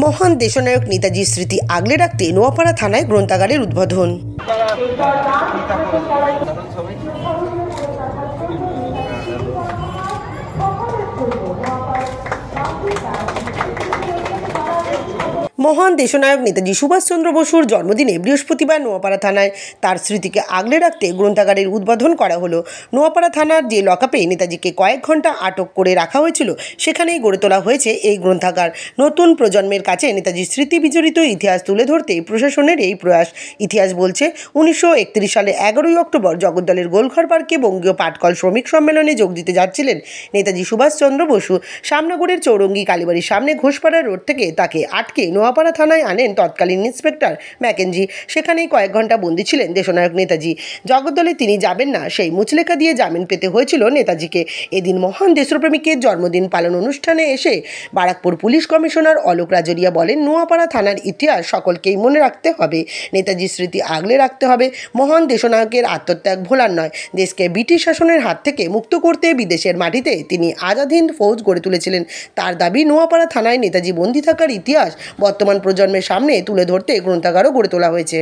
মহান দেশনায়ক নেতাজির স্মৃতি আগলে রাখতে নোয়াপাড়া থানায় গ্রন্থাগারের উদ্বোধন। মহান দেশনায়ক নেতাজি সুভাষচন্দ্র বসুর জন্মদিনে বৃহস্পতিবার নোয়াপাড়া থানায় তার স্মৃতিকে আগলে রাখতে গ্রন্থাগারের উদ্বোধন করা হলো। নোয়াপাড়া থানার যে লকআপে নেতাজিকে কয়েক ঘন্টা আটক করে রাখা হয়েছিল, সেখানেই গড়ে তোলা হয়েছে এই গ্রন্থাগার। নতুন প্রজন্মের কাছে নেতাজির স্মৃতি বিজড়িত ইতিহাস তুলে ধরতে প্রশাসনের এই প্রয়াস। ইতিহাস বলছে, 1931 সালে 11ই অক্টোবর জগদ্দলের গোলঘর পার্কে বঙ্গীয় পাটকল শ্রমিক সম্মেলনে যোগ দিতে যাচ্ছিলেন নেতাজি সুভাষচন্দ্র বসু। সামনাগড়ের চৌরঙ্গি কালীবাড়ির সামনে ঘোষপাড়া রোড থেকে তাকে আটকে নোয়াপাড়া থানায় আনেন তৎকালীন ইন্সপেক্টর ম্যাকেঞ্জি। সেখানেই কয়েক ঘন্টা বন্দী ছিলেন দেশনায়ক নেতাজি। জগদ্দলে তিনি যাবেন না, সেই মুচলেখা দিয়ে জামিন পেতে হয়েছিল নেতাজিকে। এদিন মহান দেশপ্রেমিকের জন্মদিন পালন অনুষ্ঠানে এসে বারাকপুর পুলিশ কমিশনার অলোক রাজরিয়া বলেন, নোয়াপাড়া থানার ইতিহাস সকলকেই মনে রাখতে হবে, নেতাজির স্মৃতি আগলে রাখতে হবে। মহান দেশনায়কের আত্মত্যাগ ভোলার নয়। দেশকে ব্রিটিশ শাসনের হাত থেকে মুক্ত করতে বিদেশের মাটিতে তিনি আজাদ ফৌজ গড়ে তুলেছিলেন। তার দাবি, নোয়াপাড়া থানায় নেতাজি বন্দী থাকার ইতিহাস বর্তমান প্রজন্মের সামনে তুলে ধরতে গ্রন্থাগারও গড়ে তোলা হয়েছে।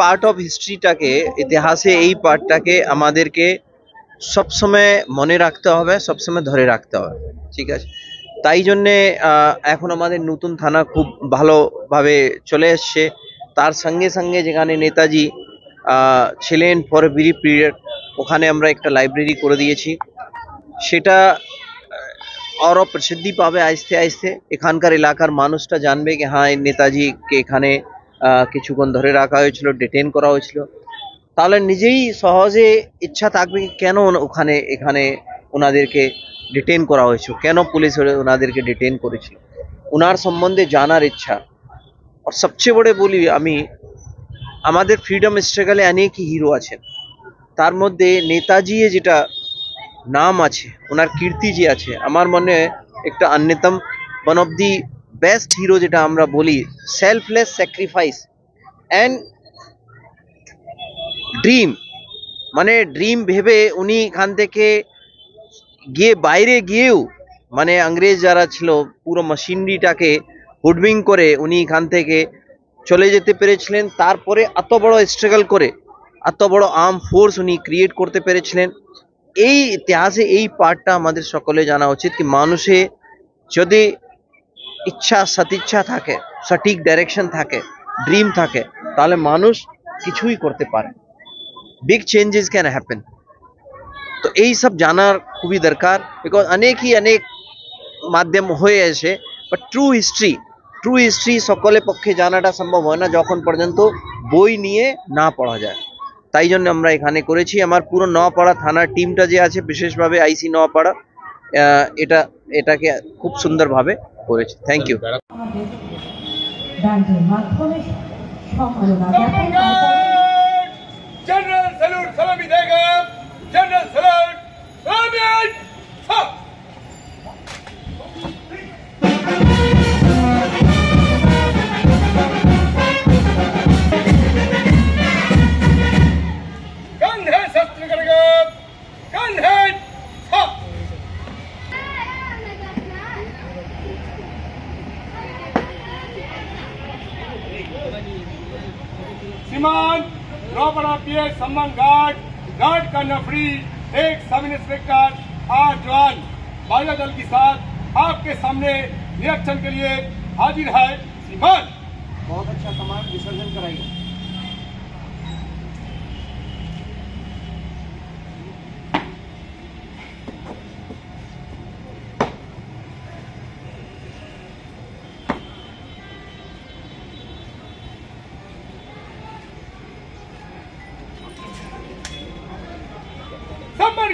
পার্ট অফ হিস্ট্রিটাকে, ইতিহাসে এই পার্টটাকে আমাদেরকে সবসময় মনে রাখতে হবে, সবসময় ধরে রাখতে হবে, ঠিক আছে? তাই জন্যে এখন আমাদের নতুন থানা খুব ভালোভাবে চলে এসছে। তার সঙ্গে সঙ্গে যেখানে নেতাজি ছিলেন ফর ব্রিফ পিরিয়ড, ওখানে আমরা একটা লাইব্রেরি করে দিয়েছি। সেটা আরও প্রসিদ্ধি পাবে আস্তে আস্তে। এখানকার এলাকার মানুষটা জানবে কি হ্যাঁ, নেতাজিকে এখানে কিছুক্ষণ ধরে রাখা হয়েছিল, ডিটেন করা হয়েছিল। তাহলে নিজেই সহজে ইচ্ছা থাকবে কেন এখানে ওনাদেরকে ডিটেন করা হয়েছিল, কেন পুলিশ ওনাদেরকে ডিটেন করেছিল, ওনার সম্বন্ধে জানার ইচ্ছা। আর সবচেয়ে বড় বলি আমি, আমাদের ফ্রিডম স্ট্রাগলে অনেক হিরো আছেন, তার মধ্যে নেতাজি যেটা নাম আছে, ওনার কীর্তি যে আছে, আমার মনে একটা অন্যতম one of the best hero যেটা আমরা বলি, সেলফলেস স্যাক্রিফাইস অ্যান্ড ড্রিম। মানে ড্রিম ভেবে উনি এখান থেকে বাইরে গিয়েও, মানে ইংরেজ যারা ছিল পুরো মেশিনারিটাকে হুডবিং করে উনি এখান থেকে চলে যেতে পেরেছিলেন। তারপরে এত বড় স্ট্রাগল করে এত বড় আর্ম ফোর্স উনি ক্রিয়েট করতে পেরেছিলেন। এই ইতিহাসে এই পার্টটা আমাদের সকলে জানা উচিত কি মানুষে যদি ইচ্ছা, সদিচ্ছা থাকে, সঠিক ডাইরেকশন থাকে, ড্রিম থাকে, তাহলে মানুষ কিছুই করতে পারে। Big changes can happen. তো এই সব জানার খুবই দরকার, বিকজ অনেক মাধ্যম হয়ে আসে, বাট ট্রু হিস্ট্রি সকলের পক্ষে জানাটা সম্ভব হয় না যখন পর্যন্ত বই নিয়ে না পড়া যায়। তাই জন্য আমরা এখানে করেছি। আমার পুরো নোয়াপাড়া থানার টিমটা যে আছে, বিশেষভাবে আইসি নোয়াপাড়া, এটাকে খুব সুন্দরভাবে করেছে। Thank you. जनरल सैल्यूट सलामी देगा। जनरल सैल्यूट कंधे शस्त्र करेगा, कंधे श्रीमान रोपड़ा पीएस सम्मान गार्ड का नफरी, एक सब इंस्पेक्टर 8 जवान बाजा दल के साथ आपके सामने निरीक्षण के लिए हाजिर है। श्रीमान, बहुत अच्छा सामान विसर्जन कराइए। सम्मान